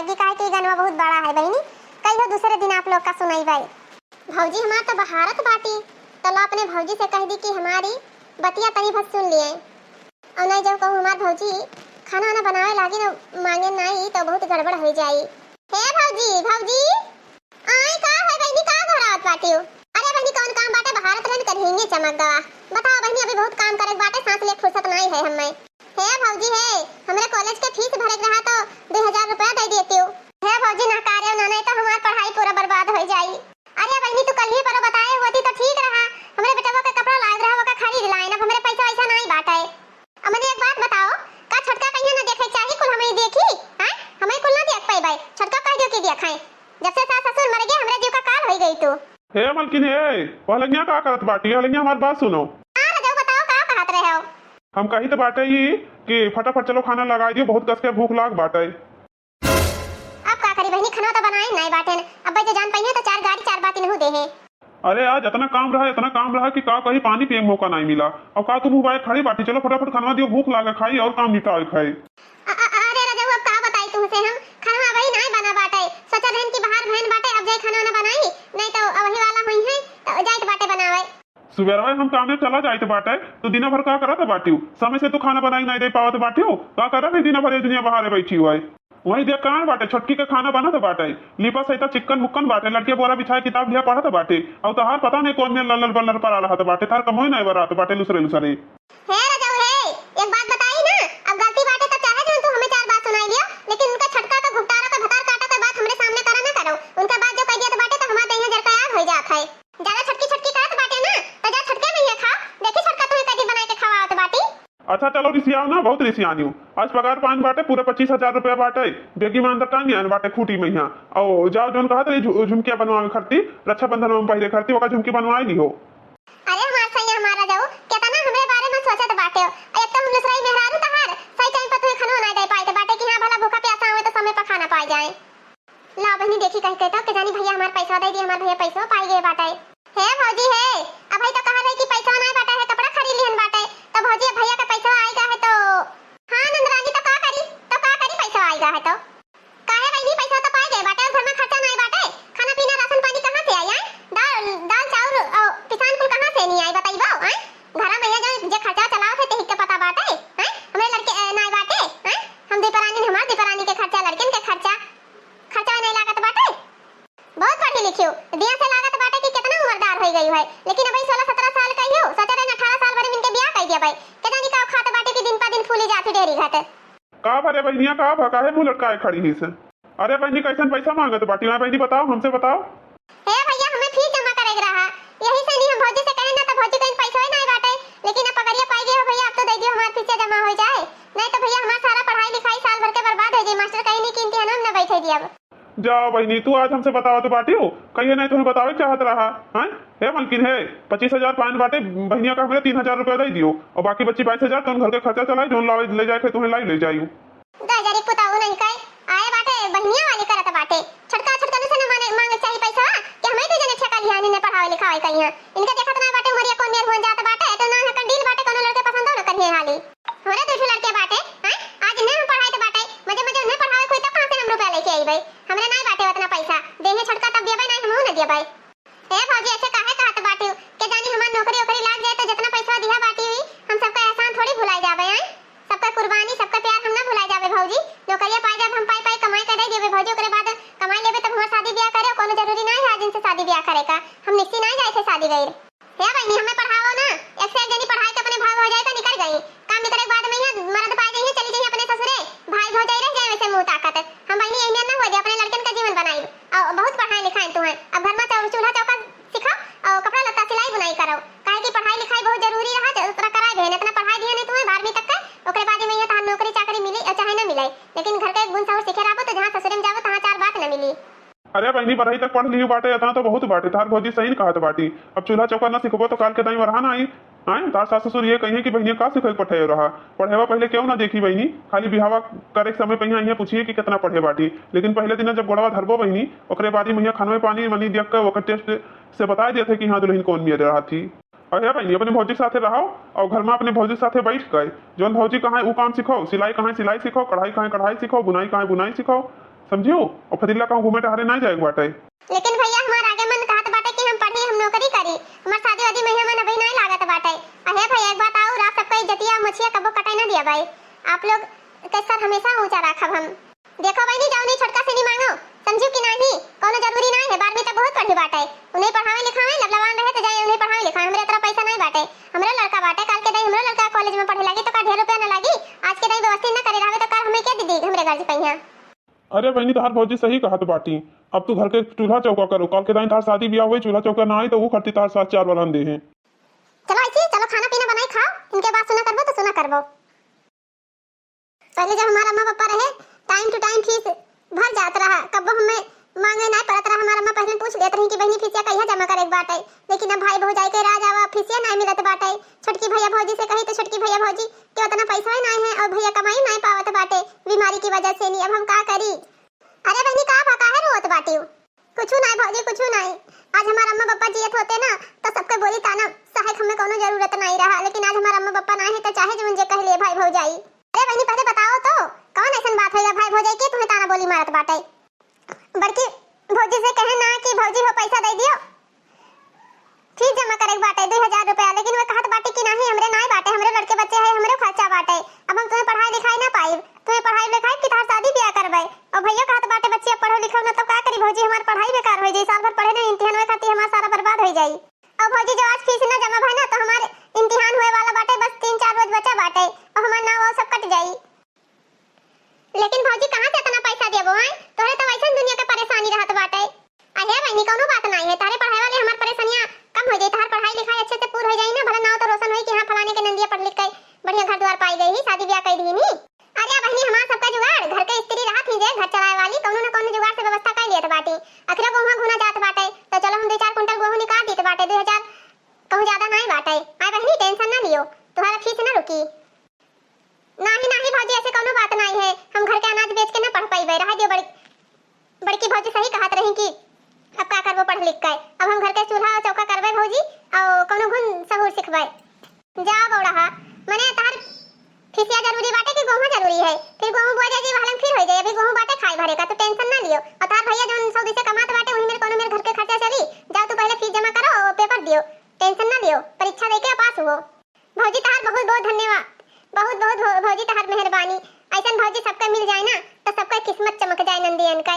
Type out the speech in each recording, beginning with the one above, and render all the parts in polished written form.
लागी काहे कि गनवा बहुत बड़ा है बहनी। कहियो दूसरे दिन आप लोग का सुनाई भाई। भौजी हमार तो बहारत बाटी तो लो अपने भौजी से कह दी कि हमारी बतिया तनी भर सुन लिए और नहीं जब कहूँ हमार भौजी खाना वाना बनावे लागी ना मांगे नहीं तो बहुत गड़बड़ हो जाई। हे भौजी भौजी आई का है बहनी का घरात बाटी। अरे बहनी कौन काम बाटे बहारत रहन करेंगे चमक दवा। बताओ बहनी अभी बहुत काम करे बाटे सांस ले फुर्सत नहीं है हमें। हे भौजी है हमरे कॉलेज के फीस भरे रहा तो 2000 रुपया दे देती हूँ। हे भौजी ना कार्य ना नहीं तो हमारी पढ़ाई पूरा बर्बाद हो जाई। अरे बहनी तू कल ही पर बताए होती तो ठीक रहा। हमरे बेटवा का कपड़ा लाग रहा वो का खरीद लाए ना हमरे पैसा वैसा नहीं बाटे। अब मुझे एक बात बताओ का छटका कहीं ना देखे चाहिए कुल हमें देखी हैं हमें कुल ना देख पाई भाई छटका कह दो कि देखाएं जब से सास ससुर मर गए हमरे जीव का काल हो गई तू। हे मलकिन हे पहलनिया का करत बाटी हलनिया हमारी बात सुनो। हां रजो बताओ का कहत रहे हो। हम कही तो बाटे ही कि फटाफट चलो खाना लगा दियो बहुत कस के भूख लाग बाटे। अब का करी बहनी खाना तो बनाए नहीं बाटे अब भाई जो जान पाई है तो चार गाड़ी चार बात नहीं दे है। अरे आज इतना काम रहा कि का कहीं पानी पिए मौका नहीं मिला और का तुम मोबाइल खड़ी बाटी चलो फटाफट खाना दियो भूख लागे खाई और काम निपटाए खाई। अरे रजो अब का बताई तुमसे हम खाना वही नहीं बना बाटे सोचा बहन की बाहर बहन बाटे अब जाए खाना ना बनाई नहीं तो वही वाला हुई है तो जाए बाटे बनावे। सुबह हम काम में चला जाए बाटे तो दिन भर का करत बाटी समय से तू खाना बनाई नहीं दे पावत बाटी का करा नहीं दिन भर दुनिया बाहर बैठी हुआ है वही देख कहाँ बाटे छटकी का खाना बना तो बाटे लिपा सहित चिकन मुक्कन बाटे लड़के बोरा बिछाए किताब लिया पढ़ा तो बाटे और तहार पता नहीं कौन में लल्लर बल्लर पर आ रहा था बाटे तार कमोई नहीं बरा तो बाटे लुसरे लुसरे। हे रजो हे एक बात बताई ना अब गलती बाटे तो चाहे जो तू हमें चार बात सुनाई लियो लेकिन उनका छटका का घुटारा का भतार काटा का बात हमरे सामने करा ना करो उनका बात जो कह दिया तो बाटे तो हमारे यहाँ जरका याद हो जात है ज्यादा छटकी छटकी कहत बाटे ना तो जा छटके में ही खा देखी छटका तू कदी बनाई के खवाओ तो बाटी। अच्छा चलो रिसियाओ ना बहुत रिसियानी हूँ आज पगार पान बाटे पूरे 25,000 रुपया बाटे बेगी में अंदर टांग आन बाटे खूटी में यहाँ और जाओ जोन कहा तो झुमकिया बनवावे खरती रक्षाबंधन में पहले खरती ओका झुमकी बनवाई ली हो। अरे हमार सही हमारा जाओ केतना हमरे बारे में सोचत बाटे एक तो हम दूसरा मेहरारू तहार सही टाइम पर तू खाना ना दे पाए बाटे कि हां भला भूखा प्यासा होए तो समय पर खाना पाए जाए। ला बहनी देखी कह के तो के जानी भैया हमार पैसा दे दी हमार भैया पैसा पाई गए बाटे। हे भौजी हे अब भाई तो कहा रही कि पैसा नहीं बाटा है कपड़ा खरीद लिहन बाटे तो भौजी भैया का पैसा आएगा है तो हां नंदरानी तो का करी पैसा आएगा है तो काहे बहनी पैसा तो पाए गए बाटे घर में खर्चा नहीं बाटे खाना पीना राशन पानी कहां से आई है दाल चावल और किसान कुल कहां से नहीं आई बताइबो हैं घर में जो खर्चा चलाओ थे तेही के पता बाटे हैं हमरे लड़के नहीं बाटे हैं हम दीपरानी हमार दीपरानी के खर्चा लड़कन के खर्चा नहीं लागत बाटे बहुत पढ़ी लिखी हो दिया से लागत बाटे कि कितना उम्रदार हो गई है लेकिन अभी 16-17 साल का ही हो 17-18 साल भरे इनके ब्याह कर दिया भाई के जानी का खाते बाटे कि दिन पर दिन फूली जाती डेरी घाटे का भरे बहनिया का भका है मुंह लटकाए खड़ी ही से। अरे बहनी कैसन पैसा मांगत बाटी बहनी बताओ हमसे बताओ। हे भैया हमें फीस जमा करेगा रहा यही से नहीं हम भौजी से कहे ना तो भौजी कहीं पैसा ही नहीं बाटे लेकिन अब पकड़िया पाई गए हो भैया अब तो दे दियो हमार फीस जमा हो जाए नहीं तो भैया हमारा सारा पढ़ाई लिखाई साल भर के बर्बाद हो जाए मास्टर कहीं नहीं कि इम्तिहान में ना बैठे दिया। जाओ बहनी तू आज हमसे बताओ तो बाटी हो कहिए नहीं तुम्हें बताओ चाहत रहा है। हे मलकिन है 25,000 पान बाटे बहनिया का हमने 3,000 रुपया दे दियो और बाकी बच्ची 22,000 तुम घर के खर्चा चलाए जो ले जाए तुम्हें लाई ले जाइयो। दादारी पुताऊ नहीं कहे आए बाटे बहनिया वाली करत बाटे छटका से न मांगे चाहिए पैसा कि हमें तो जने ठेका लिया ने पढ़ावे लिखावे कहिया इनका देखत ना बाटे उमरिया कौन मेर हो जात बाटे तो ना कंडील बाटे कोनो लड़के पसंद हो न कन्हे हाली हमरे दूसरे लड़के बाटे हैं आज ने हम पढ़ाई तो बाटे मजे उन्हें पढ़ावे कोई तो कहां से हम रुपया लेके आई भाई हमरे नहीं बाटे उतना पैसा देहे छटका तब देबे नहीं हम न दिया भाई। हे भौजी ऐसे काहे कहत बाटी के जानी हमार नौकरी ओकरी लाग जाए तो जितना पैसा दिया बाटी हुई हम सबका एहसान थोड़ी भुलाई जावे हैं सबका कुर्बानी सबका प्यार हम ना भुलाई जावे भौजी नौकरिया पाए जब हम पाई कमाई कर देबे भौजी ओकरे बाद कमाई लेबे तब हमार शादी ब्याह करे कोनो जरूरी नहीं है जिनसे शादी ब्याह करे का हम निश्चित नहीं जाए थे शादी गई। हे बहनी हमें पढ़ाओ ना एक से एक जनी पढ़ाई के अपने भाग हो जाए तो निकल गई काम निकले के बाद में यहाँ मर्द पाए जाइए चली जाइए अपने ससुरे भाई भौजाई रह जाए वैसे मुंह ताकत हम बहनी यही ना हो जाए अपने लड़कन का जीवन बनाई और बहुत पढ़ाई लिखाई तू है अब घर में चूल्हा चौका सिखाओ और कपड़ा लत्ता सिलाई बुनाई करो काहे कि पढ़ाई लिखाई बहुत जरूरी रहा उतना कराए भेन इतना पढ़ाई दिया नहीं तुम्हें 12वीं तक का ओकरे बाद में यहाँ नौकरी चाकरी मिले चाहे ना मिले लेकिन घर का एक गुण सहुर सीखे रहो तो जहाँ ससुरे में जाओ तहाँ चार बात न मिली। अरे बहनी पढ़ाई तक पढ़ ली बाटे इतना तो बहुत बाटे तार भौजी सही कहा तो बाटी अब चूल्हा चौका ना सिखबो तो काल के दाई वरहा ना आई आए तार सास ससुर ये कहिए कि बहनी का सिखे पढ़े रहा पढ़ेवा पहले क्यों ना देखी बहनी खाली बिहावा करे समय पे यहाँ पूछिए कि कितना पढ़े बाटी लेकिन पहले दिन जब गोड़वा धरबो बहनी ओकरे बाद ही खाना में पानी मनी देख कर ओकर टेस्ट से बता दिए थे कि हाँ दुल्हन कौन मिल रहा थी। और है बहनी अपने भौजी साथे रहो और घर में अपने भौजी साथे बैठ गए जो भौजी कहाँ वो काम सीखो सिलाई कहाँ सिलाई सीखो कढ़ाई कहाँ कढ़ाई सीखो बुनाई कहाँ बुनाई सीखो समझियो। और फदिल्ला कहूँ घूमे टहरे ना जाए बाटे। लेकिन भैया हमार आगे मन कहत बाटे कि हम पढ़ी हम नौकरी करी, हमार शादी वादी में मन अभी नहीं लागत बाटे। अहे भैया एक बात और, आप सबका इज्जतिया मछिया कबो कटाई ना दिया भाई, आप लोग के सर हमेशा ऊंचा रखब हम। देखो भाई नहीं जाओ नहीं छोटका से नहीं मांगो, समझो कि नहीं कोनो जरूरी नहीं है, 12वीं तक बहुत पढ़ी बाटे, उन्हें पढ़ावे लिखावे लबलवान रहे तो जाए उन्हें पढ़ावे लिखावे, हमरे तरह पैसा नहीं बाटे, हमरा लड़का बाटे, काल के दिन हमरा लड़का कॉलेज में पढ़े लगी तो का ढेर रुपया ना लगी, आज के दिन व्यवस्था न करे रहे तो कर हमें क्या दीदी हमरे घर से पहिया। अरे बहनी तहार भौजी सही कहत बाटी। अब तू घर के चूल्हा चौका करो, कल के दिन तार शादी ब्याह हुई चूल्हा चौका ना आई तो वो करती तार साथ 4 बरहन दे हैं। चलो ऐसे चलो खाना पीना बनाई खाओ, इनके बात सुना करबो तो सुना करबो। पहले जब हमारा अम्मा पापा रहे टाइम टू टाइम फीस भर जात रहा, कब हमें मांगे नहीं पड़त रहा, हमारा अम्मा पहले पूछ लेत रही कि बहनी फीसिया कहिया जमा करे बाटे, लेकिन अब भाई भौजाई के राज आवा फीसिया नहीं मिलत बाटे, छोटकी भैया भौजी से कही तो छोटकी भैया भौजी के उतना पैसा ही नहीं है और भैया कमाई नहीं पावत बाटे बीमारी की वजह से, नहीं अब हम का करी। अरे बहनी का भका है रोत बाटी, कुछ नहीं भौजी कुछ नहीं, आज हमारा अम्मा पापा जियत होते ना तो सबके बोली ताना सहायक हमें कोनो जरूरत नहीं रहा, लेकिन आज हमारा अम्मा पापा नहीं है तो चाहे जो जे कह ले भाई भौजाई। अरे बहनी पहले बताओ तो कौन ऐसा बात होगा भाई भौजाई के तुम्हें ताना बोली मारत बाटे, बड़की भौजी से कहे ना कि भौजी हो पैसा दे दियो फीस जमा करे बाटे 2000 रुपया, लेकिन वो कहत बाटे कि नहीं हमरे नहीं बाटे, हमरे लड़के बच्चे हैं हमरे खर्चा बाटे, अब हम तुम्हें पढ़ाई लिखाई ना पाई, तुम्हें पढ़ाई लिखाई कि तार शादी ब्याह करबे, और भैया कहत बाटे बच्चे पढ़ो लिखो ना तो का करी भौजी हमार पढ़ाई बेकार हो जाई, साल भर पढ़े ना इम्तिहान में खाती हमार सारा बर्बाद हो जाई, और भौजी जो आज फीस ना जमा भई ना तो हमारे इम्तिहान होए वाला बाटे, बस 3-4 रोज बचा बाटे और हमार नाम वो सब कट जाई। लेकिन भौजी कहां से इतना पैसा देबो हैं, तोरे तो वैसे दुनिया के परेशानी रहत बाटे। अरे बहनी कोनो बात नहीं है, तारे पढ़ाई वाले हमार परेशानियां कम हो जाई, तार पढ़ाई लिखाई अच्छे से पूरी हो जाई ना, भला नाव तो रोशन होई कि हां फलाने के नंदिया पढ़ लिख के बढ़िया घर द्वार पाई गई, शादी ब्याह कर दी नी। अरे बहनी हमार सबका जुगाड़ घर के स्त्री रहत ही जे घर चलाए वाली कोनो न कोनो जुगाड़ से व्यवस्था कर लेत बाटी, अखरा गोहा घुना जात बाटे तो चलो हम 2-4 कुंटल गेहूं निकाल देत बाटे, 2000 कहूं ज्यादा नहीं बाटे। आ बहनी टेंशन ना लियो, तुम्हारा फीस ना रुकी। नहीं भौजी ऐसे कोनो बात नहीं है, हम घर के अनाज बेच के ना पढ़ पाइबे, रह दियो बड़की भौजी सही कहत रही कि अब का करबो पढ़ लिख के, अब हम घर के चूल्हा और चौका करबे भौजी और कोनो गुण सहूर सिखबे। जा बौड़ा माने तार फीसिया जरूरी बाटे कि गेहूं जरूरी है, फिर गेहूं बोआ जाई वाला फिर हो जाई, अभी गेहूं बाटे खाए भरे का तो टेंशन ना लियो, और तार भैया जोन सऊदी से कमात बाटे वही मेरे कोनो मेरे घर के खर्चा चली, जाओ तू पहले फीस जमा करो और पेपर दियो, टेंशन ना लियो, परीक्षा देके पास हो। भौजी तार बहुत बहुत धन्यवाद, बहुत भौजी तार मेहरबानी, ऐसा भौजी सबका मिल जाए ना तो सबका किस्मत चमक जाए नंदियन का।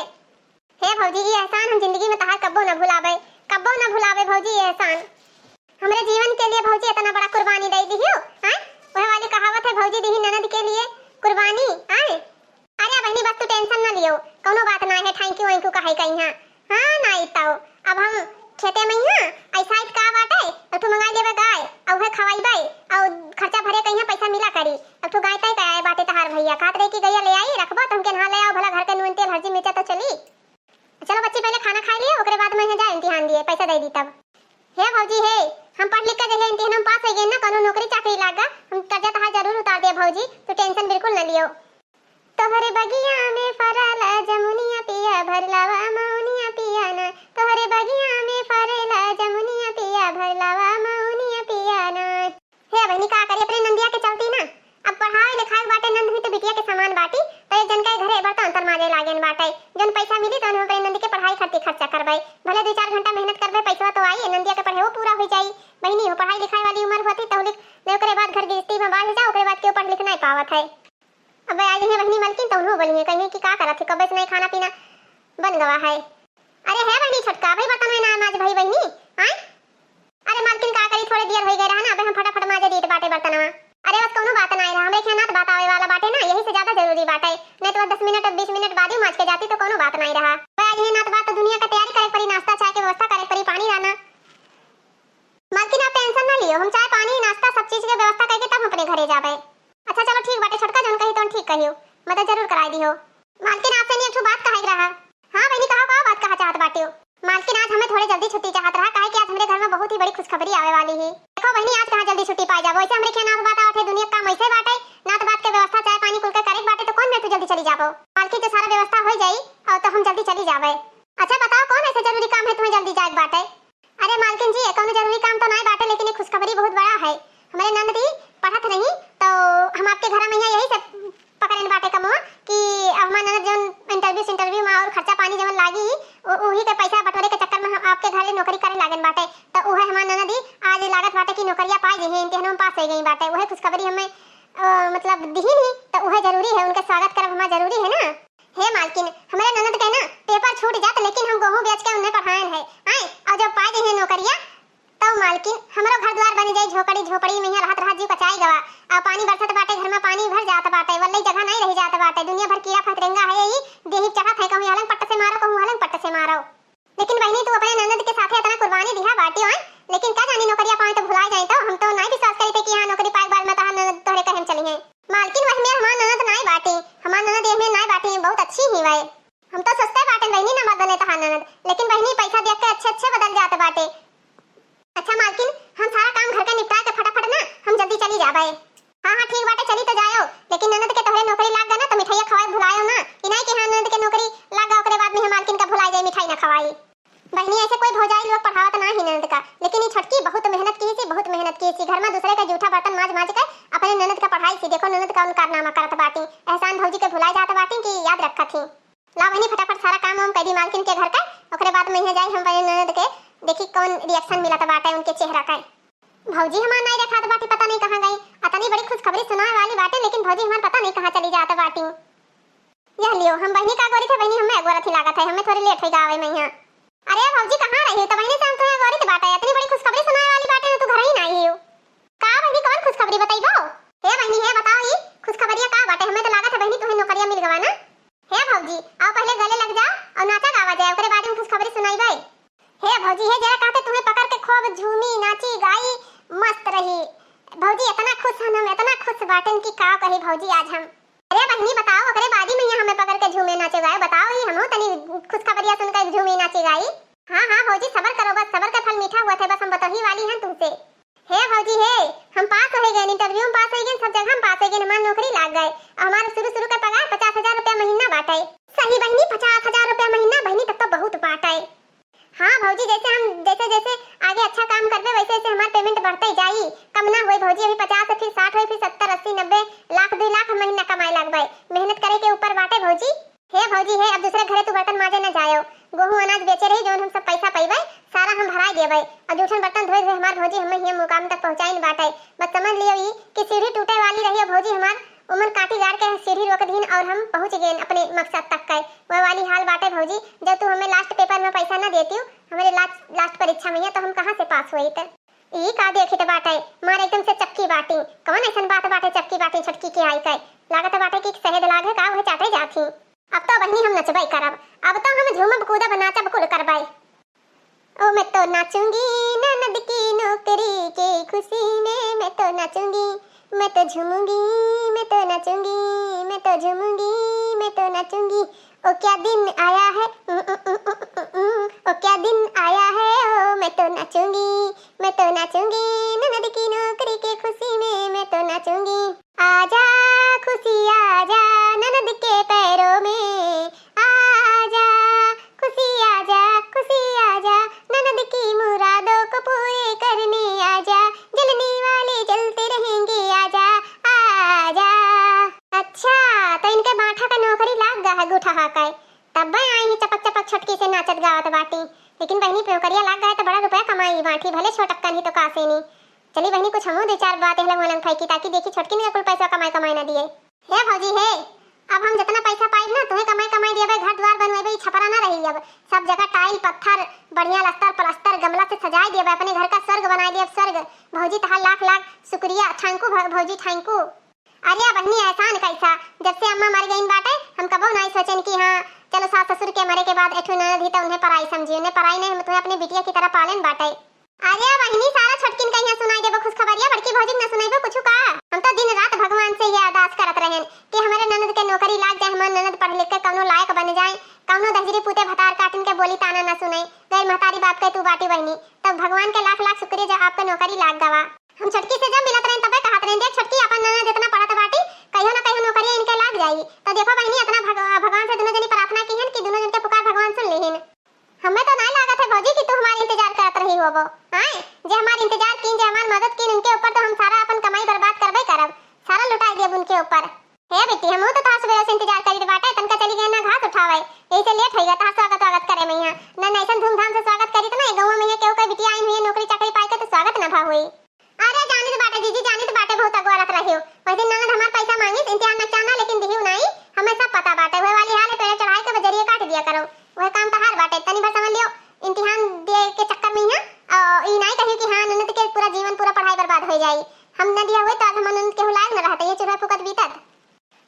हे भौजी ये एहसान हम जिंदगी में तार कब्बो न भुलावे भौजी ये एहसान, हमरे जीवन के लिए भौजी इतना बड़ा कुर्बानी दे दियो, हां वह वाली कहावत है भौजी दी ननद के लिए कुर्बानी, हां। अरे बहनी बस तू टेंशन ना लियो, कोनो बात ना है, थैंक यू कहे कहीं हां ना इताओ, अब हम खेते में हां ऐसा इत का बाटे, अब तू मंगा लेबे गाय और वह खवाईबे और खर्चा भरे कहीं पैसा मिला करी, अब तू गाय तय आए बाटे तहार भैया कहत रहे कि गैया ले आई रखबो तो हमके नहा ले आओ, भला घर के नून तेल हल्दी मिर्चा तो चली। चलो बच्ची पहले खाना खा लिए ओकरे बाद में जा इम्तिहान दिए पैसा दे दी तब। हे भौजी हे हम पढ़ लिख के जे इम्तिहान में पास हो गए ना, कोनो नौकरी चाकरी लागा हम कर्जा तहार जरूर उतार दे भौजी, तू टेंशन बिल्कुल न लियो। तोहरे बगिया में फरला जमुनिया पिया भरलावा मौनिया पिया ना, तोहरे बगिया में फरला जमुनिया पिया भरलावा मौनिया पिया ना। हे बहनी का करी अपने नंदिया के चलती ना, अब पढ़ाई लिखाई बाटे नंद भी तो बिटिया के समान बाटी, तो एक जन के घरे बर्तन अंतर मारे लागेन बाटे, जन पैसा मिली तो हम अपने नंदी के पढ़ाई खर्चा करबे, भले 2-4 घंटा मेहनत करबे पैसा तो आई, नंदिया के पढ़े वो पूरा हो जाई। बहनी हो पढ़ाई लिखाई वाली उम्र होती तो लिख ले ओकरे बाद घर गृहस्थी में बाढ़ जाओ, ओकरे बाद क्यों पढ़ लिख नहीं पावत है। अब आज है बहनी मलकिन तो उन्हों बोली है कहीं कि का करत है, कब से नहीं खाना पीना बन गवा है। अरे है बहनी छोटका भाई बता ना आज भाई बहनी हां, अरे मालकिन का करी थोड़े देर हो गए रहा ना, अब हम फटाफट माजे दीट बाटे बर्तनवा। अरे बस कोनो बात नहीं रहा, हमरे खाना तो बात आवे वाला बाटे ना, यही से ज्यादा जरूरी बाटे, नहीं तो 10 मिनट 20 मिनट बाद ही माज के जाती तो कोनो बात नहीं रहा। आज है ना तो बात तो दुनिया का तैयारी करे पड़ी, नाश्ता चाय की व्यवस्था करे पड़ी, पानी लाना। मालकिन आप टेंशन ना लियो, हम चाय पानी नाश्ता सब चीज के व्यवस्था करके तब अपने घरे जाबे। अच्छा चलो ठीक बाटे छोटका जन कही तो ठीक कहियो, मदद जरूर कराई दियो। मालकिन आपसे नहीं एक बात कहे रहा। हां बहनी कहा का बात कहा चाहत बाटे हो। मालकिन आज हमें थोड़ी जल्दी छुट्टी चाहत रहा, काहे कि आज हमारे घर में बहुत ही बड़ी खुशखबरी आवे वाली है। देखो बहनी आज कहां जल्दी छुट्टी पाई जाबो, ऐसे हमरे के नाथ बात आवत दुनिया का ऐसे बाटे, नाथ बात के व्यवस्था चाय पानी कुल के करे बाटे तो कौन में तू जल्दी चली जाबो, मालकिन तो सारा व्यवस्था हो जाई और तो हम जल्दी चली जाबे। अच्छा बताओ कौन ऐसे जरूरी काम है तुम्हें जल्दी जाए बाटे। अरे मालकिन जी कोनो जरूरी काम तो नहीं बाटे, लेकिन एक खुशखबरी बहुत बड़ा है, हमारे नंद दी पढ़त नहीं तो हम आपके घर में यही से पकड़न बाटे कमो कि हमारा नंद जो इंटरव्यू उही के पैसा बटोरे के चक्कर में हम आपके घरे नौकरी करे लागन बाटे। तो उहे हमार ननदी आज लागत बाटे कि नौकरिया पा गई है, इम्तिहान में पास हो गई बाटे। उहे खुशखबरी हमें मतलब दिही नहीं तो उहे जरूरी है, उनका स्वागत करब हमार जरूरी है ना। हे मालकिन, हमारे ननद के ना पेपर छूट जात लेकिन हम गेहूं बेच के उन्हें पढ़ाएन है आए, और जब पा गई है नौकरिया तो मालकिन हमरो घर द्वार बन जाई, झोपड़ी झोपड़ी में यहाँ रहत जीव कचाई गवा। आ पानी बरसत बाटे, घर में पानी भर जात बाटे, वल्ले जगह नहीं रह जात बाटे। दुनिया भर कीड़ा फतरंगा है, यही देही चढ़त है, कहूं अलग पट्ट से मारो, कहूं अलग पट्ट से मारो। लेकिन बहनी तू अपने ननद के साथे इतना कुर्बानी दिया बाटी है, लेकिन का जानी नौकरिया पाए तो भुला जाए। तो हम तो नहीं विश्वास करी थे कि हां नौकरी पाए बाद में तो ननद तोहरे कहम चली है। मालकिन वह में हमार ननद नहीं बाटी, हमार ननद में नहीं बाटी, बहुत अच्छी ही वह। हम तो सस्ते बाटे बहनी ना बदले तो ननद, लेकिन बहनी पैसा देख के अच्छे बदल जाते बाटे। अच्छा मालकिन, हम सारा काम घर का निपटा के फटाफट ना हम जल्दी चली जाबे। हां हां ठीक बाटे, चली तो जाओ, लेकिन ननद के तोहरे नौकरी लाग गए ना तो मिठाइयां खवाए भुलायो ना, कि नहीं कि हां ननद के नौकरी लाग गए ओकरे बाद में मालकिन का भुला जाए मिठाई ना खवाई। बहनी ऐसे कोई भौजाई लोग पढ़ावत ना ही ननद का, लेकिन ये छटकी बहुत मेहनत की सी, बहुत मेहनत की सी। घर में दूसरे का जूठा बर्तन माज के अपने ननद का पढ़ाई सी। देखो ननद का उन कारनामा करत बाटी, एहसान भौजी के भुलाए जात बाटी कि याद रखत थी। ला बहनी फटाफट सारा काम हम कर दी मालकिन के घर का, ओकरे बाद में यहां जाई हम अपने ननद के देखी कौन रिएक्शन मिलत बाटे उनके चेहरा का। भौजी हमार नहीं देखा बाटी, पता नहीं कहां गई। अतनी बड़ी खुशखबरी सुनाने वाली बाटे, लेकिन भौजी हमार पता नहीं कहां चली जात बाटी। यह लियो, हम बहनी का गोरी थे, बहनी हमें अगोरा थी लागत है, हमें थोड़ी लेट हो गावे में यहां। अरे भौजी कहां रही हो? तो बहनी से हम तो गोरी थे बाटे, इतनी बड़ी खुशखबरी सुनाने वाली बाटे तू घर ही नहीं आई हो। का बहनी कौन खुशखबरी बताइबो? हे बहनी हे बताओ ई खुशखबरिया का बाटे? हमें तो लागत है बहनी तुम्हें नौकरिया मिल गवा ना। हे भौजी आओ पहले गले लग जाओ और नाचा गावा जाए, ओकरे बाद में खुशखबरी सुनाइबे। हे भौजी हे जरा कहते तुम्हें पकड़ के खूब झूमी नाची गाई मस्त रही। भौजी इतना खुश हम इतना खुश बाटन की का कही भौजी आज हम। अरे बहनी बताओ ओकरे बाजी में हमें पकड़ के झूमे नाचे गाए, बताओ ही हमो तनी खुशखबरिया सुनकर झूमी नाची गाई। हां हां भौजी सब्र करो, बस सब्र का फल मीठा हुआ है, बस हम बता ही वाली हैं तुमसे। हे भौजी हे हम पास हो गए, इंटरव्यू में पास हो गए, सब जगह हम पास हो गए, हमारी नौकरी लग गए। हमारा शुरू का पगार 50,000 रुपया महीना बाटे। सही बहनी 50,000 रुपया महीना बहनी, तब तो बहुत बाटे। हां भौजी जैसे जैसे आगे अच्छा काम करबे वैसे वैसे हमार पेमेंट बढ़ते जाई, कम ना होई भौजी। अभी 50 से फिर 60 होई, फिर 70 80 90 लाख 2 लाख महीना कमाए लगबे, मेहनत करे के ऊपर बाटे भौजी। हे भौजी हे अब दूसरे घरे तू बर्तन माजे न जायो, गेहूं अनाज बेचे रही जोन हम सब पैसा पाइबे सारा हम भरा देबे, और जूठन बर्तन धोए धोए हमार भौजी हमें ये मुकाम तक पहुंचाई बाटे। बस समझ लियो ई कि सीढ़ी टूटे वाली रही है भौजी, हमार उमर काटी गाड़ के सीढ़ी रोक दीन और हम पहुंच गए अपने मकसद तक का। वो वाली हाल बाटे भौजी, जब तू हमें लास्ट पेपर में पैसा न देती हमारे लास्ट परीक्षा में तो हम कहां से पास हुई। त ई का देखी त बाटे मार एकदम से चक्की बाटी, कौन ऐसन बात बाटे चक्की बाटी छटकी के आई का लागत बाटे कि शहद लाग है का वह चाटे जाती। अब तो बहनी हम नचबई करब, अब तो हम झूमब कूदब नाचब कुल करबई। ओ मैं तो नाचूंगी ननद की नौकरी के खुशी में, मैं तो नाचूंगी, मैं तो झूमूंगी, मैं तो नाचूंगी, मैं तो झूमूंगी, मैं तो नाचूंगी। ओ क्या दिन आया है, ओ क्या दिन आया है, ओ मैं तो नाचूंगी, मैं तो नाचूंगी ननद की नौकरी के खुशी में, मैं तो नाचूंगी। आजा खुशी आजा ननद के पैरों में, आजा खुशी आजा, खुशी आजा ननद की मुरादों को पूरे करने आजा, जलने वाले जलते रहेंगे आजा आजा। अच्छा तो इनके बाठा का नौकरी लाग गया है गुठा हाका, तब आई ही चपक चपक छटकी से नाचत गावत बाटी। लेकिन बहनी नौकरिया लाग गए तो बड़ा रुपया कमाई बाटी, भले छोटक्का नहीं तो कासे नहीं। चली बहनी कुछ हमो दो चार बात हलंग हलंग खाई की, ताकि देखी छटकी ने कुल पैसा कमाई ना दिए। हे भौजी हे अब हम जितना पैसा पाई ना तुम्हें कमाई देबे, घर द्वार बनवेबे, छपरा ना रही, अब सब जगह टाइल पत्थर बढ़िया लस्तर प्लास्टर गमला से सजाई देबे, अपने घर का स्वर्ग बनाई देब स्वर्ग। भौजी तहार लाख लाख शुक्रिया, थैंकू भौजी थैंकू। अरे बहनी एहसान कैसा, जब से अम्मा मर गई बाटे हम कबो नहीं सोचन कि हां चलो सास ससुर के मरे के बाद एठो ननद ही तो उन्हें पराई समझी, उन्हें पराई नहीं, हम तुम्हें अपनी बिटिया की तरह पालन बाटे। अरे बहनी सारा छटकिन कहिया सुनाई देबो खुशखबरिया, बड़की भौजी न सुनाइबो कुछ का। हम तो दिन रात भगवान से ये अरदास करत रहन कि हमारे ननद के नौकरी लाग जाए, हमार ननद पढ़ लिख के कौनो लायक बन जाए, कौनो दहजरी पूते भतार काटिन के बोली ताना न सुने, गैर महतारी बाप के तू बाटी बहनी। तब भगवान के लाख लाख शुक्रिया जब आपका नौकरी लाग गवा। हम छटकी से जब मिलत रहन तबे कहत रहन देख छटकी अपन ननद जितना पढ़त बाटी कहियो ना कहियो नौकरी इनके लाग जाई। तो देखो बहनी इतना भगवान से दोनों जनी प्रार्थना की हन कि दोनों जन के पुकार भगवान सुन लेहिन। हमें तो नहीं लागत है भौजी कि तू हमारी इंतजार करत रही होबो, हां जे हमारी इंतजार कीन, जे हमारी मदद कीन, उनके ऊपर तो हम सारा अपन कमाई बर्बाद करबे करब, सारा लुटाई देब उनके ऊपर। हे बेटी हम तो तास सवेरे से इंतजार करी बाटे, तनका चली गए ना घास उठावे, यही से लेट हो गया, तास स्वागत स्वागत करे मैया ना ऐसा धूमधाम से स्वागत करी तो ना गांव में केहू के बिटिया आई हुई नौकरी चाकरी पाई के तो स्वागत ना भा हुई। अरे जानी तो बाटे दीदी जानी तो बाटे बहुत अगवारत रहियो वैसे ननद हमार पैसा मांगी इम्तिहान में चाहना लेकिन दिहियो नहीं हमें सब पता बाटे वह वाली हाल पेड़ चढ़ाई के बजरिए काट दिया करो वह काम तो हार बाटे तनी भर समझ लियो इम्तिहान दे के चक्कर में ई नहीं कहियो कि हां ननद के पूरा जीवन पूरा पढ़ाई बर्बाद हो जाई हम न दिया हुए तो आज हम ननद के हुलाए न रहते ये चूल्हा फुकत बीतत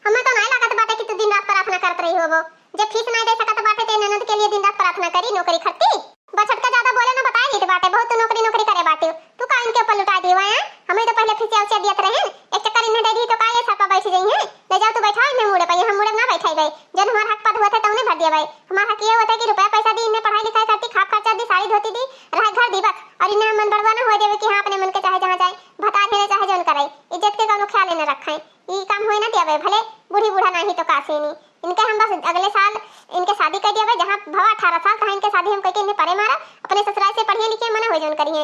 हमें तो नहीं लागत बाटे कि तू दिन रात प्रार्थना करत रही होबो जब फीस नहीं दे सकत बाटे ते ननद के लिए दिन रात प्रार्थना करी नौकरी खटती बचत का ज्यादा बोले ना बताई नहीं बाटे बहुत तो नौकरी करे बाटे तू का इनके ऊपर लुटा दियो है हमें तो पहले फीस औसे दियत रहे एक चक्कर इन्हें दे दी तो काहे छापा बैठ जाई है ले जाओ तू बैठा मैं मुड़े पे हम मुड़े ना बैठाई गई जब हमारा हक पद हुआ था तो उन्हें भर दिया भाई हमारा हक ये होता कि रुपया पैसा दी इन्हें पढ़ाई लिखाई करती खाप खर्चा दी साड़ी धोती दी रह घर दी बस और इन्हें मन बड़वा ना हो देवे कि हां अपने मन के चाहे जहां जाए भता देने चाहे जौन करे इज्जत के कोनो ख्याल न रखे ई काम होई ना दियावे भले बूढ़ी बूढ़ा नहीं तो कासे नहीं इनके हम बस अगले साल इनके शादी कर दिया जहां भवा 18 साल था इनके शादी हम कह के इन्हें परे मारा अपने ससुराल से पढ़िए लिखे मना हो जौन करिए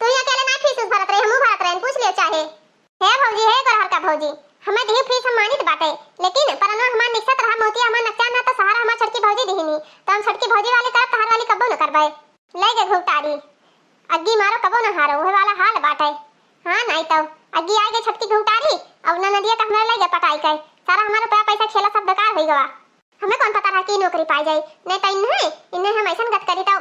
तो ये अकेले ना फीस भरत रहे हम भरत रहे पूछ लियो चाहे है भौजी है घर का भौजी हमें दी फीस हम मानित बाटे लेकिन परनो हमार निकसत रहा मोती हमार नक्चा ना तो सहारा हमार छटकी भौजी दिहिनी तो हम छटकी भौजी वाले करब तहार वाली कबो न करबे ले गे घुटारी अग्गी मारो कबो न हारो ओहे वाला हाल बाटे हां नहीं तो अग्गी आ गे छटकी घुटारी अब न नदिया का हमरा ले गे पटाई के सारा हमारा रुपया पैसा खेला सब बेकार हो गवा हमें कौन पता रहा कि नौकरी पाई जाए नहीं तो इन्हें हम ऐसा गत करी तो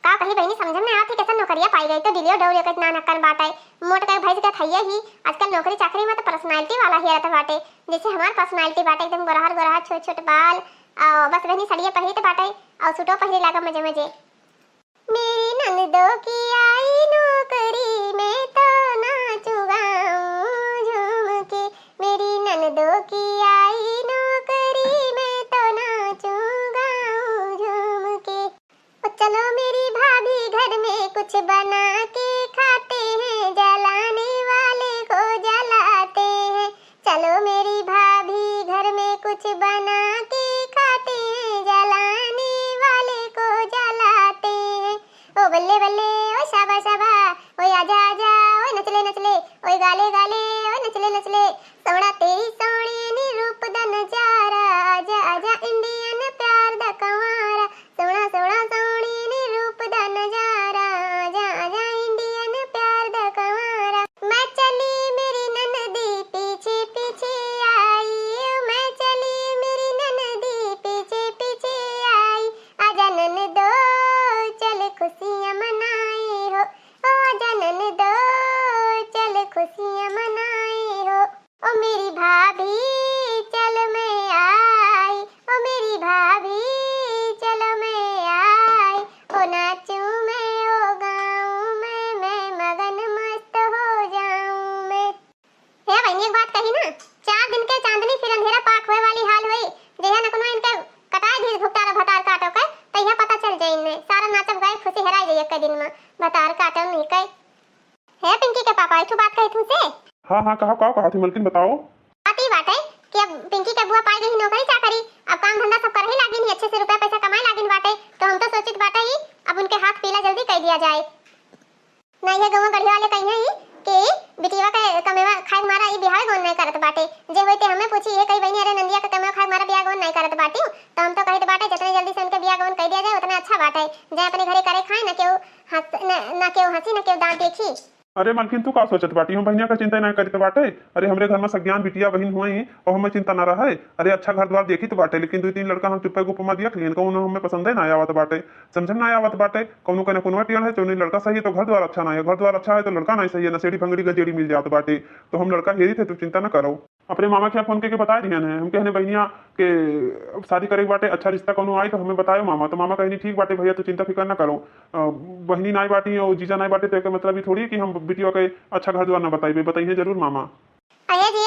का कहीं बहनी समझ में आती कैसे नौकरियां पाई गई तो दिलियो डौलियो कितना नक्कन बाटे मोट के भैंस के थैया ही आजकल नौकरी चाकरी में तो पर्सनालिटी वाला ही रहता बाटे जैसे हमार पर्सनालिटी बाटे एकदम गोरहर छोट छोट बाल और बस बहनी सड़िया पहिरते बाटे और सूटो पहिरे लागा मजे मजे मेरी ननदो की आई नौकरी में तो नाचू गाऊं झूम के मेरी ननदो की आई नौकरी में तो नाचू गाऊं झूम के ओ चलो मेरी भाभी घर में कुछ बना के खाते हैं जलाने वाले को जलाते हैं चलो मेरी भाभी घर में कुछ बना के खाते हैं जलाने वाले को जलाते हैं ओ बल्ले बल्ले ओ शाबा शाबा ओए आजा आजा ओए नचले नचले ओए गाले गाले ओए नचले नचले सोना तेरी सोनी नी रूप दा नजारा आजा आजा इंडियन प्यार दा कंवारा सोना सोना सोनी नी रूप दा नजारा आजा आजा इंडियन प्यार दा कंवारा मैं चली मेरी ननदी पीछे पीछे आई मैं चली मेरी ननदी पीछे पीछे आई आजा ननदो चल खुशियां मनाए हो ओ आजा ननदो चल खुशियां मनाए हो ओ मेरी भाभी चल मैं आई ओ मेरी भाभी चलो मैं आई ओ नाचूं मैं ओ गाऊं मैं मगन मस्त हो जाऊं मैं हे भाई एक बात कही ना 4 दिन के चांदनी फिर अंधेरा पाक होए वाली हाल हुई देहा न कोनो इनके कटाई धीर भुगतार भतार काटो के तैया पता चल जाई इनने सारा नाचब गाय खुशी हेराई जाई एक दिन में भतार काटो नहीं कई है पिंकी के पापा एक बात कही तुमसे हाँ कहा थी मलकिन बताओ आती बात है कि अब पिंकी के बुआ पाई गई नौकरी चाकरी अब काम धंधा सब कर ही लागी नहीं अच्छे से रुपया पैसा कमाए लागिन बाटे तो हम तो सोचित बाटे ही अब उनके हाथ पीला जल्दी कर दिया जाए नहीं है गांव गढ़िया वाले कहीं ही कि बिटिया के कमेवा खाए मारा ई बिहार गोन नहीं करत बाटे जे होते हमें पूछी ये कई बहनी अरे नंदिया के कमेवा खाए मारा बियाह गोन नहीं करत बाटी तो हम तो कहते बाटे जितने जल्दी से उनके बियाह गोन कर दिया जाए उतना अच्छा बाटे जे अपने घरे करे खाए ना केहू हंसी ना केहू दांत देखी अरे मलकिन तू का सोचत बाटी हम बहनिया का चिंता नहीं करते बाटे अरे हमरे घर में सज्ञान बिटिया बहन हुई और हमें चिंता ना रहा है अरे अच्छा घर द्वार देखी तो बाटे लेकिन 2-3 लड़का हम चुप्पे गुप्पा देख लिए कौन हमें पसंद है ना आवत बाटे समझ ना आवत बाटे कौनो कने कोनो टियन है तो लड़का सही है तो घर द्वार अच्छा ना है घर द्वार अच्छा है तो लड़का नहीं सही है नसेड़ी भंगड़ी गजेड़ी मिल जात बाटे तो हम लड़का हेरी थे तू चिंता ना करो अपने मामा के फोन के बता दिया हम कहने बहनिया के शादी करे बाटे अच्छा रिश्ता कोनो आई तो हमें बतायो मामा तो मामा कहनी ठीक बाटे भैया तू चिंता फिकर ना करो बहनी नाई बाटी और जीजा नाई बाटे तो मतलब थोड़ी कि हम बिटिया के अच्छा घर द्वार ना बताइए जरूर मामा अये जी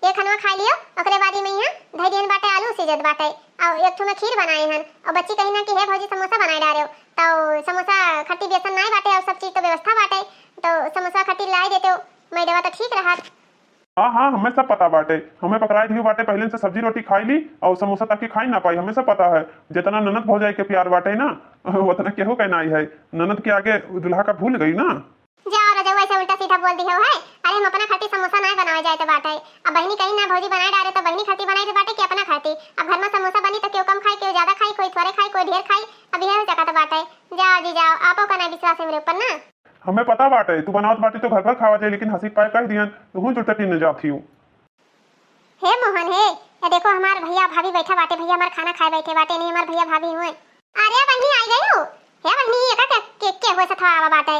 ये खनवा खा लियो ओकरे बादी में यहां धैर्यन बाटे आलू सीजत बाटे और एक ठो में खीर बनाए हन और बच्ची कही ना कि हे भौजी समोसा बनाए डालो तो समोसा खट्टी बेसन नहीं बाटे और सब चीज तो व्यवस्था बाटे तो समोसा खट्टी लाई देते हो मैं देवा तो ठीक रहत हाँ हमें सब पता बाटे हमें पकड़ाई थी बाटे पहले से सब्जी रोटी खाई ली और समोसा तक की खाई ना पाई हमें सब पता है जितना ननद भौजाई के प्यार बाटे ना उतना केहू कहना आई है ननद के आगे दुल्हा का भूल गई ना जाओ रजो ऐसे उल्टा सीधा बोल दी हो है अरे हम अपना खट्टी समोसा नहीं बनावे जाए तो बाटे अब बहनी कहीं ना भौजी बनाए डाले तो बहनी खट्टी बनाई तो बाटे कि अपना खाती अब घर में समोसा बनी तो क्यों कम खाई क्यों ज्यादा खाई कोई थोड़े खाई कोई ढेर खाई अब यह जगह बाटे। जाओ जी जाओ, आपो का ना विश्वास है मेरे ऊपर ना। हमें पता बाटे तू बनावत बाटी तो घर घर खावा जाए, लेकिन हंसी पाए कह दियन तू जुटती न जाती हूँ। हे मोहन हे, ये देखो हमार भैया भाभी बैठा बाटे, भैया हमार खाना खाए बैठे बाटे, नहीं हमार भैया भाभी हुए। अरे बहनी आई गई हो। हे बहनी ये का के हुए सथवा आवा बाटे।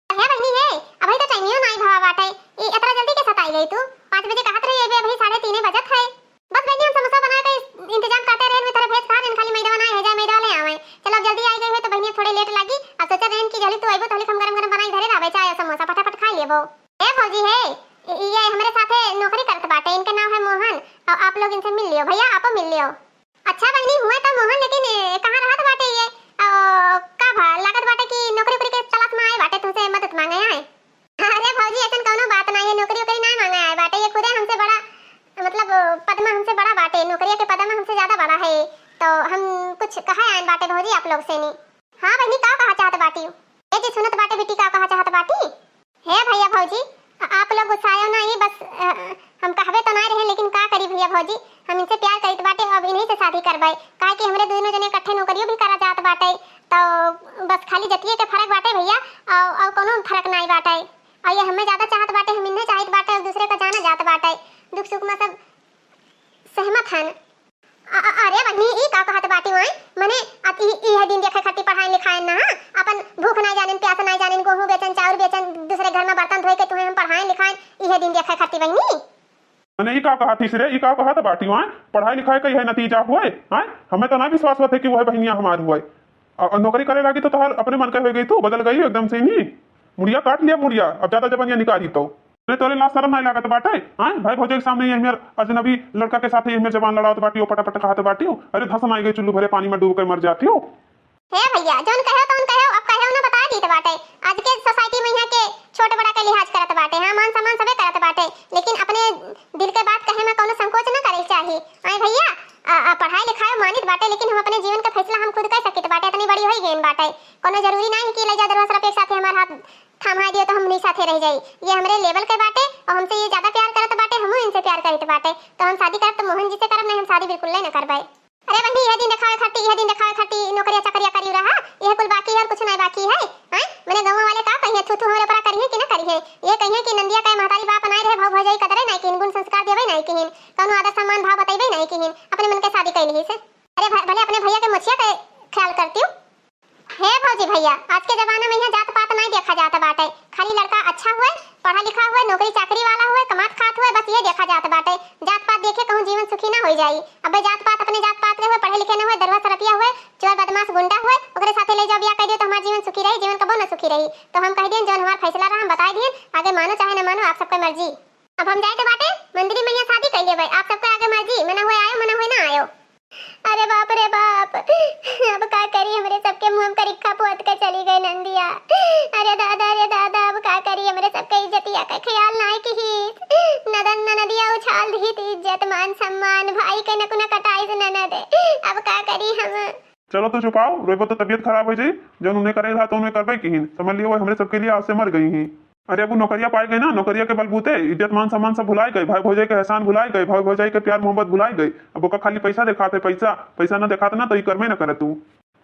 हे बहनी हे, अभी तो टाइमियो नहीं भवा बाटे। ई इतना जल्दी के सताई गई तू? 5 बजे कहत रही है, अभी 3:30 बजत है। बस बहनी हम समोसा बना के इंतजाम करते रहे, तेरे भेज खा खाली मैदा बनाए है, जा मैदा ले आवे। चलो जल्दी आई गई हो तो बहनी थोड़ी लेट लगी। अब सोचा रहन की जल्दी तू आइबो तो हम गरम गरम बनाई धरे लावे चाय समोसा फटाफट खा लेबो। ए भौजी हे, ये हमारे साथे नौकरी करत बाटे, इनका नाम है मोहन और आप लोग इनसे मिल लियो। भैया आपो मिल लियो। अच्छा बहनी हुए तो मोहन, लेकिन कहां रहत बाटे ये? का भा लागत बाटे कि नौकरी के तलाश में आए बाटे, तुमसे मदद मांगे आए? अरे भौजी ऐसा कोनो बात नहीं है, नौकरी नहीं मांगे आए बाटे। ये खुदे हमसे बड़ा मतलब पद में हमसे बड़ा बाटे, नौकरी के पद में हमसे ज्यादा बड़ा है, तो हम कुछ कहा आए बाटे भौजी आप लोग से नहीं। हां बहनी का कहा चाहत बाटी? ए जी सुनत बाटे बेटी का कहा चाहत बाटी? हे भैया भौजी आप लोग गुस्सायो नहीं, बस हम कहबे तो नहीं रहे, लेकिन का करी भैया भौजी, हम इनसे प्यार करत बाटे, अब इन्हीं से शादी करबे। काहे कि हमरे दोनों जने इकट्ठे नौकरियों भी करा जात बाटे, तो बस खाली जतिये के फर्क बाटे भैया, और कोनो फर्क नहीं बाटे। और ये हमें ज्यादा चाहत बाटे, हम इन्हें चाहत बाटे, और दूसरे का जाना जात बाटे, दुख सुख में सब सहमत हन। अरे बन्नी ई का कहत बाटी वई मने अति ई दिन देखे खातिर पढ़ाई लिखाई ना, अपन भूख नहीं जाने प्यास नहीं जाने, गेहूं बेचन चाउर बेचन दूसरे घर में बर्तन धोए के तुम्हें हम पढ़ाई लिखाई ई दिन देखे खातिर बन्नी। मैंने ई का कहा तीसरे ई का कहा था बाटी वहाँ पढ़ाई लिखाई का यह नतीजा हुए हैं। हमें तो ना विश्वास होते कि वह बहनिया हमारी हुए, और नौकरी करे लगी तो हर अपने मन का हो गई, तू बदल गई एकदम से नहीं, मुड़िया काट लिया मुड़िया, अब ज्यादा जबनिया निकाली तो तोरे लाश शर्म नहीं लागत बाटे। हां भाई भौजी के सामने ये मेर अजनबी लड़का के साथ ये मेर जबान लड़ावत बाटी, ओ पटापट कहत बाटी। अरे धसन आई गई चुल्लू भरे पानी में डूब के मर जाती हो। हे भैया जोन कहो तोन कहो, अब कहो ना बता दी बाटे। आज के सोसाइटी में यहाँ के छोटे बड़ा के लिहाज करत बाटे, हां मान सम्मान सबे करत बाटे, लेकिन अपने दिल के बात कहे में कोनो संकोच न करे चाहिए। आई भैया पढ़ाई लिखाई मानित बाटे, लेकिन हम अपने जीवन का फैसला हम खुद कर सकित बाटे, इतनी बड़ी होई गेन बाटे, कोनो जरूरी नहीं कि ले जा दरवाजा रुपए के साथ हमार हाथ थमा दियो तो हम नहीं साथे रह जाई। ये हमरे लेवल के बाटे और हमसे ये ज्यादा प्यार करत बाटे, हम इनसे प्यार करत बाटे, तो हम शादी करब तो मोहन जी से करब, नहीं हम शादी बिल्कुल नहीं करबै। अरे बंदी यह दिन दिखावे खट्टी नौकरिया चकरिया करी रहा, यह कुल बाकी है और कुछ नहीं बाकी है। हैं मैंने गांव वाले का कहिए थू थू हमरे ऊपर करिए कि ना करिए, ये कहिए कि नंदिया का महतारी बाप नहीं रहे, भाव भौजाई कदरे नहीं किन, गुण संस्कार देवे नहीं किन, कोनो आदर सम्मान भाव बतैबे नहीं किन, अपने मन के शादी कैली से। अरे भले अपने भैया के मुछिया के ख्याल करती हूं। हे भौजी भैया आज के जमाने में यहाँ जात पात नहीं देखा जाता बाटे, खाली लड़का अच्छा हुए, पढ़ा लिखा हुए, नौकरी चाकरी वाला हुए, कमात खात हुए, बस ये देखा जाता बाटे। जात पात देखे कहूं जीवन सुखी ना हो जाई। अबे जात पात अपने जात पात के हुए, पढ़े लिखे न हुए, दरवा सरपिया हुए, चोर बदमाश गुंडा हुए, ओकरे साथे ले जाओ बियाह कर दियो तो हमार जीवन सुखी रही, जीवन कबो न सुखी रही। तो हम कह देन जौन हमार फैसला रहा हम बता दिए, आगे मानो चाहे न मानो आप सबकी मर्जी। अब हम जाए तो बाटे मंदिर में यहाँ शादी कर लेबै, आप सबका आगे मर्जी, मना हुए आयो मना हुए ना आयो। अरे बाप रे बाप, अब का करी, हमरे सबके मुंह में रिक्खा पोत के चली गई नंदिया। अरे दादा अब का करी, हमरे सबके इज्जतिया का ख्याल नहीं की, नदन नदिया उछाल दी थी इज्जत मान सम्मान, भाई के नकुना कटाई से ननद, अब का करी हम। चलो तो छुपाओ, रोइबो तो तबीयत खराब हो जाई, जो उन्हें करेगा तो उन्हें करबे की समझ लियो वो हमरे सबके लिए आज से मर गई हैं। अरे अब नौकरिया पाए गए ना, नौकरिया के बलबूते इज्जत मान सम्मान सब भुलाए गए, भाई भौजाई के एहसान भुलाए गए, भाई भौजाई के प्यार मोहब्बत भुलाए गए। अब ओका खाली पैसा दिखाते, पैसा न दिखाते ना तो ये करमे न करे तू।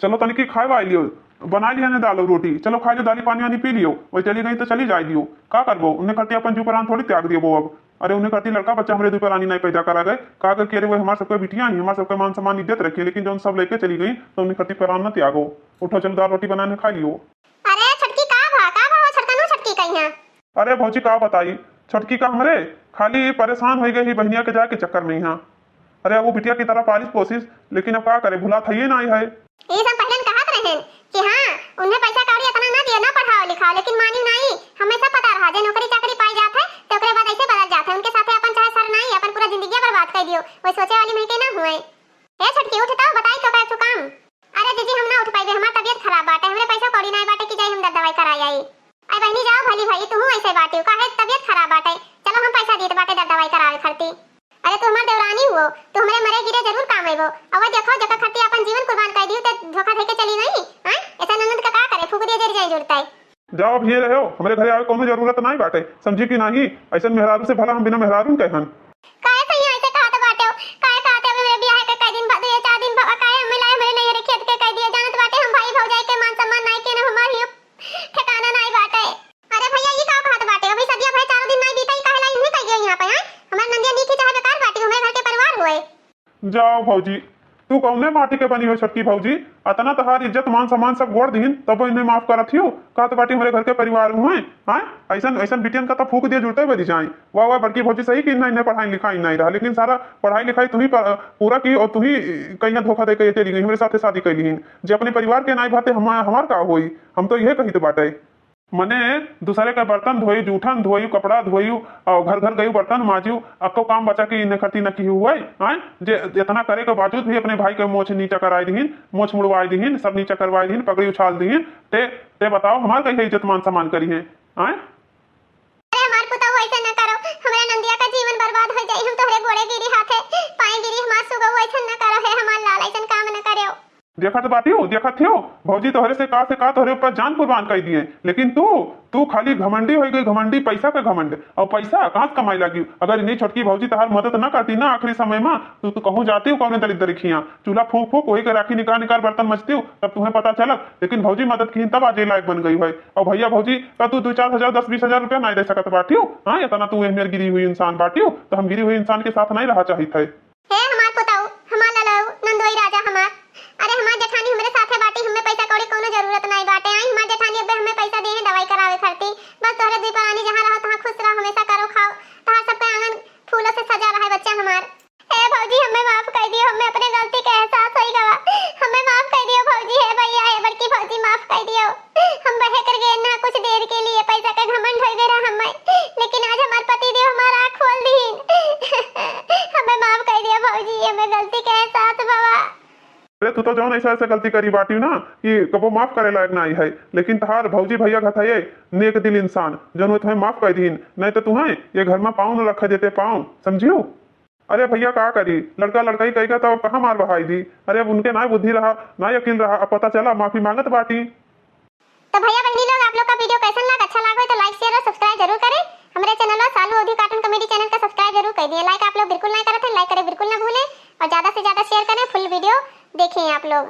चलो तनिक खाए वाई लियो, बना लिया ने दाल रोटी, चलो खा लियो, दाली पानी वानी पी लियो, वही चली गई तो चली जाए दियो, का करबो, उन्हें करती अपन जू पर थोड़ी त्याग दियो वो अब। अरे उन्हें करती लड़का बच्चा हमारे दू पर नहीं पैदा करा गए, का करके अरे वो हमारे सबके बिटिया ही, हमारे सबके मान सम्मान इज्जत रखी, लेकिन जब सब लेके चली गई तो उन्हें करती पर न त्यागो। उठो चलो दाल रोटी बनाने खा लियो। अरे छटकी का भा छटकनो छटकी कहिया। अरे भौजी का बताई छटकी का हमरे खाली परेशान हो गई बहनिया के जाए के चक्कर में यहाँ। अरे वो बिटिया की तरह पालिश कोशिश, लेकिन अब क्या करे भुला था ये ना है। ये सब पहले कहत रहे कि हां उन्हें पैसा कौड़ी इतना ना दिया ना पढ़ाओ लिखाओ, लेकिन मानी नहीं, हमें सब पता रहा जे नौकरी चाकरी पाई जात है तो ओकरे बाद ऐसे बदल जात है, उनके साथे अपन चाहे सर नहीं अपन पूरा जिंदगी बर्बाद कर दियो, वो सोचे वाली में के ना हुए। ए छटकी उठता बताई तो का काम। अरे जीजी हम ना उठ पाइबे, हमार तबीयत खराब बाटे, हमरे पैसा कौड़ी नहीं बाटे कि जाई हम दवाई कराई आई। आई बहनी जाओ भली भाई तू ऐसे बाटे काहे तबीयत खराब बाटे, चलो हम पैसा देत बाटे दवाई करावे खरती। अरे तू हमार देवरानी हो, तू हमरे मरे गिरे जरूर काम आइबो, अब देखो जका खरती अपन जीवन कुर्बान कर दियो त धोखा देके चली नहीं। हां ऐसा ननद का करे फूक दे जरी जाई जुड़ता है। जाओ अब ये रहो, हमरे घरे आवे कोनो जरूरत नहीं बाटे, समझी कि नहीं, ऐसा मेहरारू से भला हम बिना मेहरारू कहन। काहे सही ऐसे कहत बाटे, काहे कहते मेरे बियाह के कई दिन बाद 4 दिन बाद काहे मिलाए मेरे नहीं खेत के कह दिए, जानत बाटे हम भाई जाओ भौजी, तू कौने माटी के बनी हो छोटकी भौजी? अतना तहार इज्जत मान सम्मान सब गोड़ दीन तब इन्हें माफ करत हियो। का तो बाटी हमारे घर के परिवार हुए हैं, ऐसन ऐसन बिटियन का तो फूक दिए जुड़ते बदी जाए। वाह वाह बड़की भौजी, सही कि इन्हें पढ़ाई लिखाई नहीं रहा, लेकिन सारा पढ़ाई लिखाई तू ही पूरा की और तू ही कहीं धोखा दे के चली गई हमारे साथ शादी कैली। जे अपने परिवार के नाई भाते हमार का होई, हम तो यह कही तो बाटे। मने दूसरे का बर्तन धोई, जूठन धोई, कपड़ा धोई और घर घर गई बर्तन माजू, अक्को काम बचा के इन्हें करती न की हुआ है। जे इतना करे के बावजूद भी अपने भाई के मोछ नीचा कराई दीन, मोछ मुड़वाई दीन, सब नीचा करवाई दीन, पगड़ी उछाल दीन। ते बताओ हमार कहीं इज्जत मान सम्मान करी है? अरे हमार पुताऊ ऐसा न करो, हमारा नंदिया का जीवन बर्बाद हो जाई। हम तोहरे गोड़े गिरी हाथे पाए गिरी, हमार सुगऊ ऐसा न करो है, हमार लाल ऐसा काम न करियो। देखत बाटी हो, देखत थियो भौजी तोहरे से का तोहरे ऊपर जान कुर्बान कर दिए, लेकिन तू खाली घमंडी हो गई, घमंडी पैसा का घमंड। और पैसा कहाँ से कमाई लगी? अगर इन्हीं छोटकी भौजी तहार मदद न करती ना आखिरी समय में, तो तू कहूँ जाती हो कौन दलित दरिखिया चूल्हा फूक फूक वही के राखी निकाल निकाल बर्तन मचती हो, तब तुम्हें पता चलत। लेकिन भौजी मदद की तब आज लायक बन गई है। और भैया भौजी का तू 2-4 हजार 10-20 हजार रुपया नहीं दे सकत बाटी हो। हाँ, इतना तू मेरे गिरी हुई इंसान बाटी हो, तो हम गिरी हुई इंसान के साथ नहीं रहा चाहिए थे। हमार पुताऊ, हमार ललाऊ, नंदोई राजा हमार। अरे हमार जेठानी हमरे साथे बाटी, हमें पैसा कौड़ी कोनो जरूरत नहीं बाटे। आई हमार जेठानी अब हमें पैसा दे है दवाई करावे खरती। बस तोहरे दुई प्राणी जहां रहो तहां खुश रहो, हमेशा करो खाओ, तहां सबके आंगन फूलों से सजा रहा है बच्चा हमार। हे भौजी, हमें माफ कर दियो, हमें अपने गलती का एहसास होई गवा, हमें माफ कर दियो भौजी। हे भैया, हे बड़की भौजी, माफ कर दियो। हम बहे कर गए ना कुछ देर के लिए, पैसा का घमंड हो गया हमें, लेकिन आज हमार पति देव हमारा आँख खोल दीन। हमें माफ कर दियो भौजी, हमें गलती का एहसास बाबा। अरे तू तो जौन ऐसा ऐसे गलती करी बाटी ना कि कबो माफ करे लायक नहीं है, लेकिन तहार भौजी भैया घथाये नेक दिल इंसान जौन तुम्हें माफ कर दीन, नहीं तो तुम्हें ये घर में पाँव न रखे देते पाँव, समझियो? अरे भैया का करी, लड़का लड़का ही कहेगा तो कहाँ मार बहाई दी। अरे अब उनके ना बुद्धि रहा ना यकीन रहा, अब पता चला माफी मांगत बाटी। तो भैया बहनी लोग, आप लोग का वीडियो कैसा लगा? अच्छा लगा तो लाइक शेयर और सब्सक्राइब जरूर करें। हमारे चैनल सालू ओधी कार्टून कॉमेडी चैनल का सब्सक्राइब जरूर कर दिए। लाइक आप लोग बिल्कुल नहीं करते, लाइक करें बिल्कुल ना भूलें, और ज्यादा से ज्यादा शेयर करें। फुल वीडियो देखें आप लोग।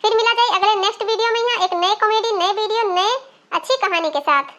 फिर मिला जाए अगले नेक्स्ट वीडियो में, यहाँ एक नए कॉमेडी, नए वीडियो, नए अच्छी कहानी के साथ।